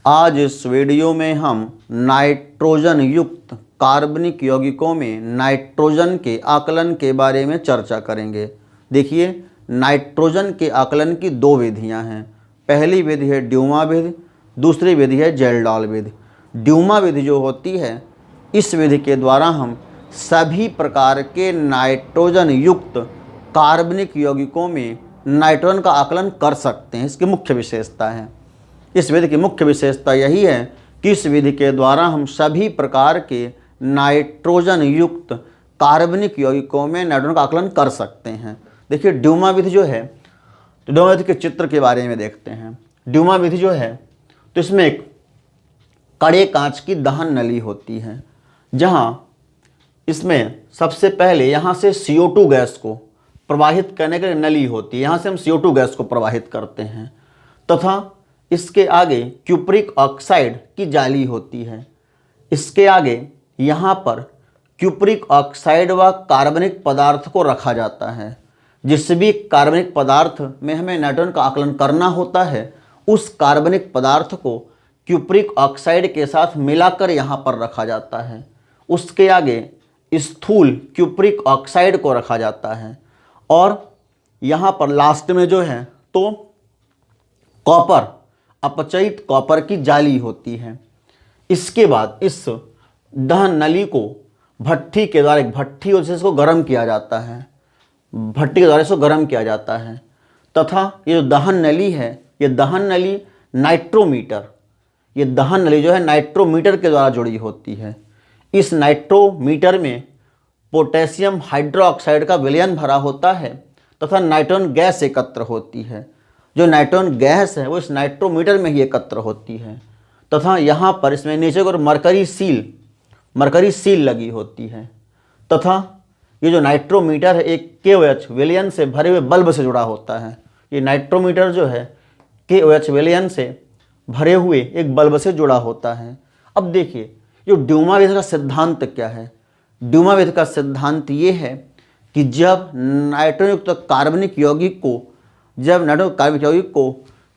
आज इस वीडियो में हम नाइट्रोजन युक्त कार्बनिक यौगिकों में नाइट्रोजन के आकलन के बारे में चर्चा करेंगे। देखिए, नाइट्रोजन के आकलन की दो विधियां हैं। पहली विधि है ड्यूमा विधि, दूसरी विधि है जेल्डॉल विधि। ड्यूमा विधि जो होती है, इस विधि के द्वारा हम सभी प्रकार के नाइट्रोजन युक्त कार्बनिक यौगिकों में नाइट्रोजन का आकलन कर सकते हैं। इसकी मुख्य विशेषता है, इस विधि की मुख्य विशेषता यही है कि इस विधि के द्वारा हम सभी प्रकार के नाइट्रोजन युक्त कार्बनिक यौगिकों में नाइट्रोजन का आकलन कर सकते हैं। देखिए, ड्यूमा विधि जो है, तो ड्यूमा विधि के चित्र के बारे में देखते हैं। ड्यूमा विधि जो है, तो इसमें एक कड़े कांच की दहन नली होती है, जहाँ इसमें सबसे पहले यहाँ से CO2 गैस को प्रवाहित करने के लिए नली होती है। यहाँ से हम CO2 गैस को प्रवाहित करते हैं, तथा इसके आगे क्यूप्रिक ऑक्साइड की जाली होती है। इसके आगे यहाँ पर क्यूप्रिक ऑक्साइड व कार्बनिक पदार्थ को रखा जाता है। जिस भी कार्बनिक पदार्थ में हमें नाइट्रोजन का आकलन करना होता है, उस कार्बनिक पदार्थ को क्यूप्रिक ऑक्साइड के साथ मिलाकर यहाँ पर रखा जाता है। उसके आगे स्थूल क्यूप्रिक ऑक्साइड को रखा जाता है, और यहाँ पर लास्ट में जो है तो कॉपर, अपचयित कॉपर की जाली होती है। इसके बाद इस दहन नली को भट्ठी के द्वारा, एक भट्ठी और इसको गर्म किया जाता है, भट्टी के द्वारा इसको गर्म किया जाता है, तथा ये जो दहन नली है, ये दहन नली नाइट्रोमीटर, ये दहन नली जो है नाइट्रोमीटर के द्वारा जुड़ी होती है। इस नाइट्रोमीटर में पोटेशियम हाइड्रोक्साइड का विलयन भरा होता है, तथा नाइट्रोजन गैस एकत्र होती है। जो नाइट्रोजन गैस है वो इस नाइट्रोमीटर में ही एकत्र होती है, तथा यहाँ पर इसमें नीचे को मरकरी सील लगी होती है, तथा ये जो नाइट्रोमीटर है एक KOH विलयन से भरे हुए बल्ब से जुड़ा होता है। ये नाइट्रोमीटर जो है KOH विलयन से भरे हुए एक बल्ब से जुड़ा होता है। अब देखिए, जो ड्यूमा विधि का सिद्धांत क्या है। ड्यूमा विधि का सिद्धांत ये है कि जब नाइट्रोजन युक्त कार्बनिक यौगिक को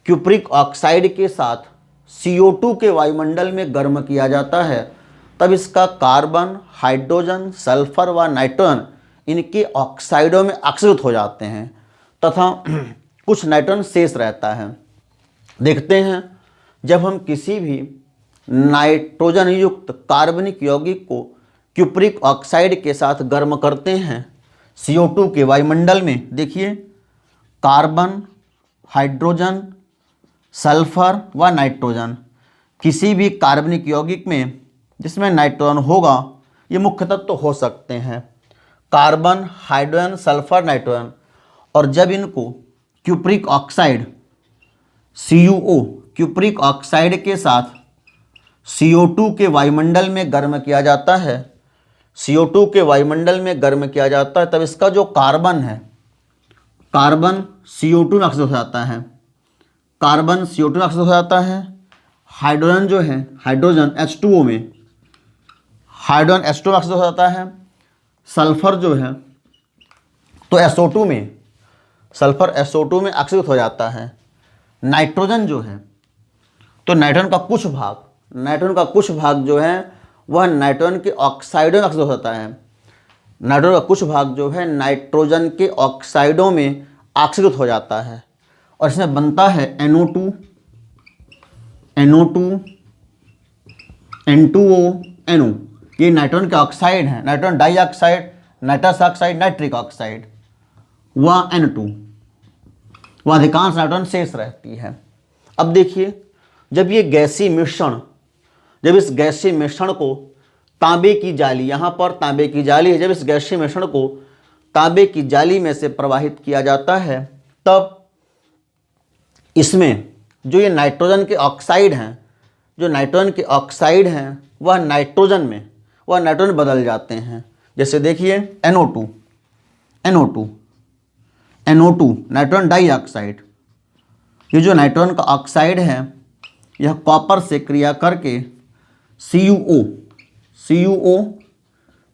क्यूप्रिक ऑक्साइड के साथ CO2 के वायुमंडल में गर्म किया जाता है, तब इसका कार्बन, हाइड्रोजन, सल्फर व नाइट्रोजन इनके ऑक्साइडों में ऑक्सीकृत हो जाते हैं, तथा कुछ नाइट्रोजन शेष रहता है। देखते हैं, जब हम किसी भी नाइट्रोजन युक्त कार्बनिक यौगिक को क्यूप्रिक ऑक्साइड के साथ गर्म करते हैं CO2 के वायुमंडल में, देखिए कार्बन, हाइड्रोजन, सल्फर व नाइट्रोजन, किसी भी कार्बनिक यौगिक में जिसमें नाइट्रोजन होगा, ये मुख्य तत्व हो सकते हैं कार्बन, हाइड्रोजन, सल्फर, नाइट्रोजन। और जब इनको cupric oxide CuO cupric oxide के साथ CO2 के वायुमंडल में गर्म किया जाता है, CO2 के वायुमंडल में गर्म किया जाता है, तब इसका जो कार्बन है, कार्बन CO2 में ऑक्सीकृत हो जाता है, कार्बन CO2 में ऑक्सीकृत हो जाता है। हाइड्रोजन जो है, हाइड्रोजन H2O में, हाइड्रोजन H2O में ऑक्सीकृत हो जाता है। सल्फर जो है तो SO2 में, सल्फर SO2 में ऑक्सीकृत हो जाता है। नाइट्रोजन जो है, तो नाइट्रोजन का कुछ भाग जो है वह नाइट्रोजन के ऑक्साइडों में ऑक्सीकृत होता है। नाइट्रोजन का कुछ भाग जो है नाइट्रोजन के ऑक्साइडों में ऑक्सीकृत हो जाता है, और इसमें बनता है NO2, N2O, NO। ये नाइट्रोजन के ऑक्साइड हैं, nitrogen dioxide, nitrous oxide, nitric oxide, वह N2, वह अधिकांश नाइट्रोजन शेष रहती है। अब देखिए, जब ये गैसीय मिश्रण, जब इस गैसीय मिश्रण को तांबे की जाली, यहाँ पर तांबे की जाली है, जब इस गैसीय मिश्रण को तांबे की जाली में से प्रवाहित किया जाता है, तब इसमें जो ये नाइट्रोजन के ऑक्साइड हैं, जो नाइट्रोजन के ऑक्साइड हैं वह नाइट्रोजन बदल जाते हैं। जैसे देखिए NO2 नाइट्रोजन डाइऑक्साइड, ये जो नाइट्रोजन का ऑक्साइड है यह कॉपर से क्रिया करके CuO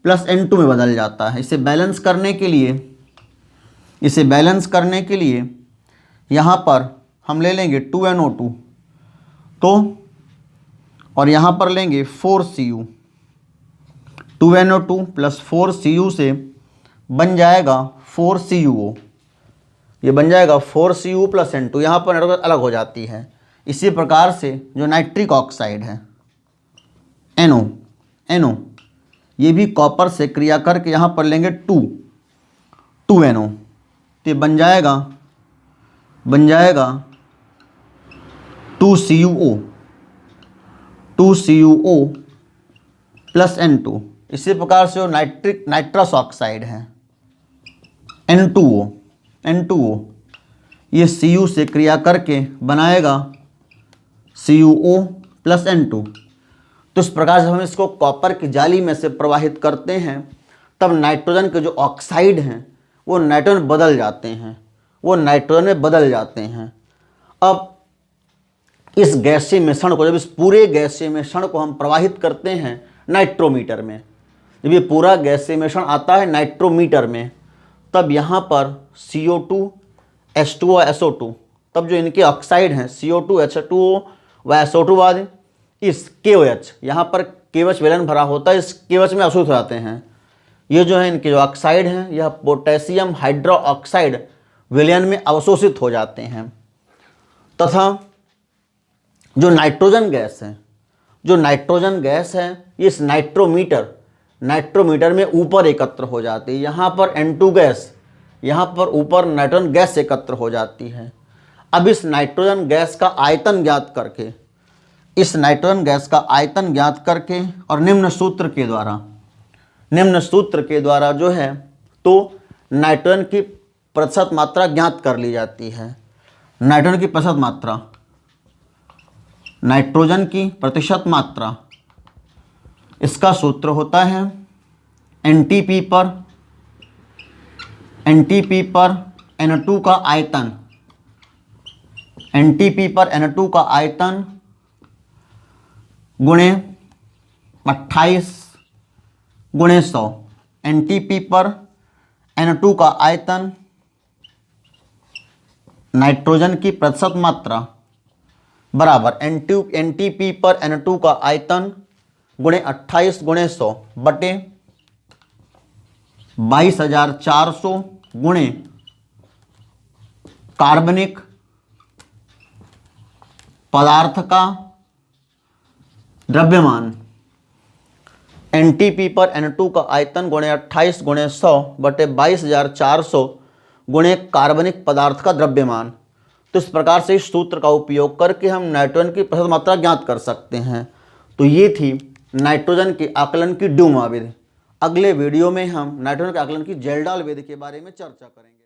प्लस N2 में बदल जाता है। इसे बैलेंस करने के लिए यहाँ पर हम ले लेंगे 2NO2, तो और यहाँ पर लेंगे 4Cu, 2NO2 प्लस 4Cu से बन जाएगा 4CuO। ये बन जाएगा 4Cu प्लस N2, यहाँ पर नाइट्रोजन अलग हो जाती है। इसी प्रकार से जो नाइट्रिक ऑक्साइड है NO, ये भी कॉपर से क्रिया करके यहाँ पर लेंगे 2NO, तो बन जाएगा 2CuO प्लस N2। इसी प्रकार से जो नाइट्रस ऑक्साइड है N2O, ये Cu से क्रिया करके बनाएगा CuO प्लस N2। तो इस प्रकार से हम इसको कॉपर की जाली में से प्रवाहित करते हैं, तब नाइट्रोजन के जो ऑक्साइड हैं वो नाइट्रोजन बदल जाते हैं, वो नाइट्रोजन में बदल जाते हैं। अब इस गैसीय मिश्रण को, जब इस पूरे गैसीय मिश्रण को हम प्रवाहित करते हैं नाइट्रोमीटर में, जब ये पूरा गैसीय मिश्रण आता है नाइट्रोमीटर में, तब यहाँ पर CO2 H2O SO2, तब जो इनके ऑक्साइड हैं CO2 H2O व SO2 बाद इस KOH, यहाँ पर KOH विलयन भरा होता है, इस KOH में अशुद्ध हो जाते हैं। ये जो है इनके जो ऑक्साइड हैं यह पोटेशियम हाइड्रोक्साइड विलयन में अवशोषित हो जाते हैं, तथा जो नाइट्रोजन गैस है ये इस नाइट्रोमीटर में ऊपर एकत्र हो जाती है। यहाँ पर N2 गैस, यहाँ पर ऊपर नाइट्रोजन गैस एकत्र हो जाती है। अब इस नाइट्रोजन गैस का आयतन ज्ञात करके और निम्न सूत्र के द्वारा जो है तो नाइट्रोजन की प्रतिशत मात्रा ज्ञात कर ली जाती है। नाइट्रोजन की प्रतिशत मात्रा, इसका सूत्र होता है NTP पर N2 का आयतन, NTP पर N2 का आयतन गुणे 28 गुणे 100। NTP पर N2 का आयतन, नाइट्रोजन की प्रतिशत मात्रा बराबर NTP पर N2 का आयतन गुणे 28 गुणे 100 बटे 22,400 गुणे कार्बनिक पदार्थ का द्रव्यमान। NTP पर N2 का आयतन गुणे 28 गुणे 100 बटे 22,400 गुणे कार्बनिक पदार्थ का द्रव्यमान। तो इस प्रकार से इस सूत्र का उपयोग करके हम नाइट्रोजन की प्रतिशत मात्रा ज्ञात कर सकते हैं। तो ये थी नाइट्रोजन के आकलन की ड्यूमा विधि। अगले वीडियो में हम नाइट्रोजन के आकलन की जेल्डाल विधि के बारे में चर्चा करेंगे।